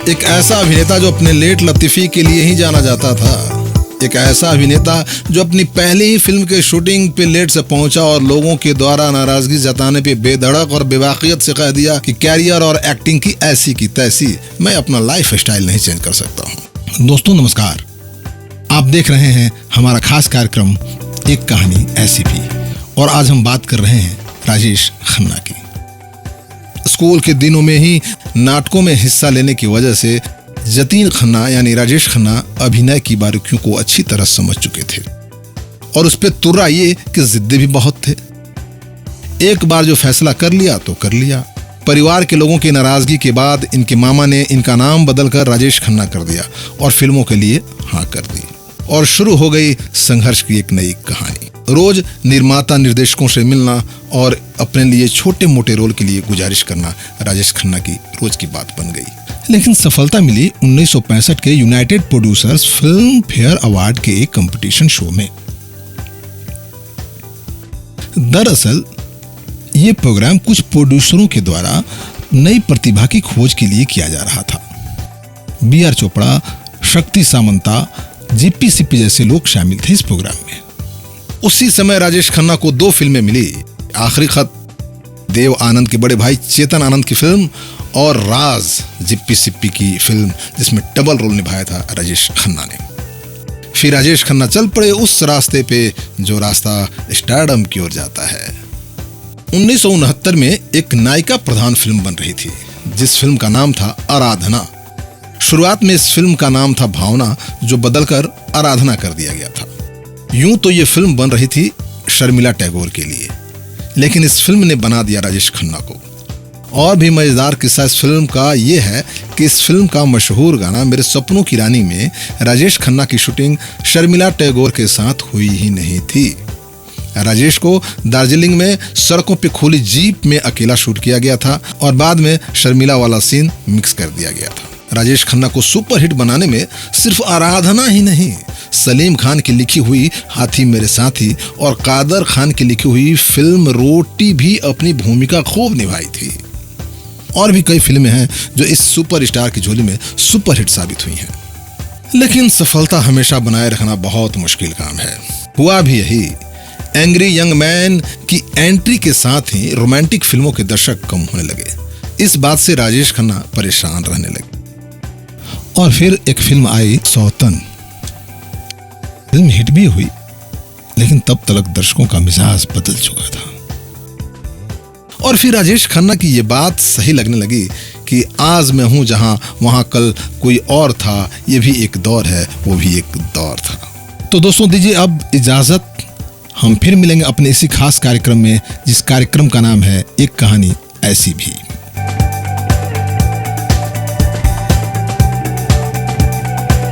एक ऐसा अभिनेता जो अपने लेट लतीफ़ी के लिए ही जाना जाता था, एक ऐसा अभिनेता जो अपनी पहली ही फिल्म के शूटिंग पे लेट से पहुंचा और लोगों के द्वारा नाराजगी जताने पे बेधड़क और बेवाकियत से कह दिया कि कैरियर और एक्टिंग की ऐसी की तैसी, मैं अपना लाइफ स्टाइल नहीं चेंज कर सकता हूँ। दोस्तों नमस्कार, आप देख रहे हैं हमारा खास कार्यक्रम एक कहानी ऐसी भी, और आज हम बात कर रहे हैं राजेश खन्ना की। स्कूल के दिनों में ही नाटकों में हिस्सा लेने की वजह से जतीन खन्ना यानी राजेश खन्ना अभिनय की बारीकियों को अच्छी तरह समझ चुके थे और उस पर तुर्रा ये कि जिद्दी भी बहुत थे। एक बार जो फैसला कर लिया तो कर लिया। परिवार के लोगों की नाराजगी के बाद इनके मामा ने इनका नाम बदलकर राजेश खन्ना कर दिया और फिल्मों के लिए हाँ कर दी और शुरू हो गई संघर्ष की एक नई कहानी। रोज निर्माता निर्देशकों से मिलना और अपने लिए छोटे मोटे रोल के लिए गुजारिश करना राजेश खन्ना की रोज की बात बन गई। लेकिन सफलता मिली 1965 के United producers film fair award के एक कंपटीशन शो में। दरअसल ये प्रोग्राम कुछ प्रोड्यूसरों के द्वारा नई प्रतिभा की खोज के लिए किया जा रहा था। B.R. चोपड़ा, शक्ति सामंता, जीपी सिप्पी जैसे लोग शामिल थे इस प्रोग्राम में। उसी समय राजेश खन्ना को 2 फिल्में मिली, आखिरी खत देव आनंद के बड़े भाई चेतन आनंद की फिल्म और राज जीपी सिप्पी की फिल्म, जिसमें डबल रोल निभाया था राजेश खन्ना ने। फिर राजेश खन्ना चल पड़े उस रास्ते पे जो रास्ता स्टारडम की ओर जाता है। 1969 में एक नायिका प्रधान फिल्म बन रही थी जिस फिल्म का नाम था आराधना। शुरुआत में इस फिल्म का नाम था भावना, जो बदलकर आराधना कर दिया गया था। यूं तो ये फिल्म बन रही थी शर्मिला टैगोर के लिए, लेकिन इस फिल्म ने बना दिया राजेश खन्ना को। और भी मजेदार किस्सा इस फिल्म का ये है कि इस फिल्म का मशहूर गाना मेरे सपनों की रानी में राजेश खन्ना की शूटिंग शर्मिला टैगोर के साथ हुई ही नहीं थी। राजेश को दार्जिलिंग में सड़कों पे खुली जीप में अकेला शूट किया गया था और बाद में शर्मिला वाला सीन मिक्स कर दिया गया था। राजेश खन्ना को सुपरहिट बनाने में सिर्फ आराधना ही नहीं, सलीम खान की लिखी हुई हाथी मेरे साथी और कादर खान की लिखी हुई फिल्म रोटी भी अपनी भूमिका खूब निभाई थी। और भी कई फिल्में हैं जो इस सुपरस्टार की झोली में सुपरहिट साबित हुई हैं। लेकिन सफलता हमेशा बनाए रखना बहुत मुश्किल काम है। हुआ भी यही। एंग्री यंग मैन की एंट्री के साथ ही रोमांटिक फिल्मों के दर्शक कम होने लगे। इस बात से राजेश खन्ना परेशान रहने लगे और फिर एक फिल्म आई सौतन। फिल्म हिट भी हुई, लेकिन तब तक दर्शकों का मिजाज बदल चुका था। और फिर राजेश खन्ना की ये बात सही लगने लगी कि आज मैं हूं जहां वहां कल कोई और था, ये भी एक दौर है, वो भी एक दौर था। तो दोस्तों दीजिए अब इजाजत, हम फिर मिलेंगे अपने इसी खास कार्यक्रम में, जिस कार्यक्रम का नाम है एक कहानी ऐसी भी।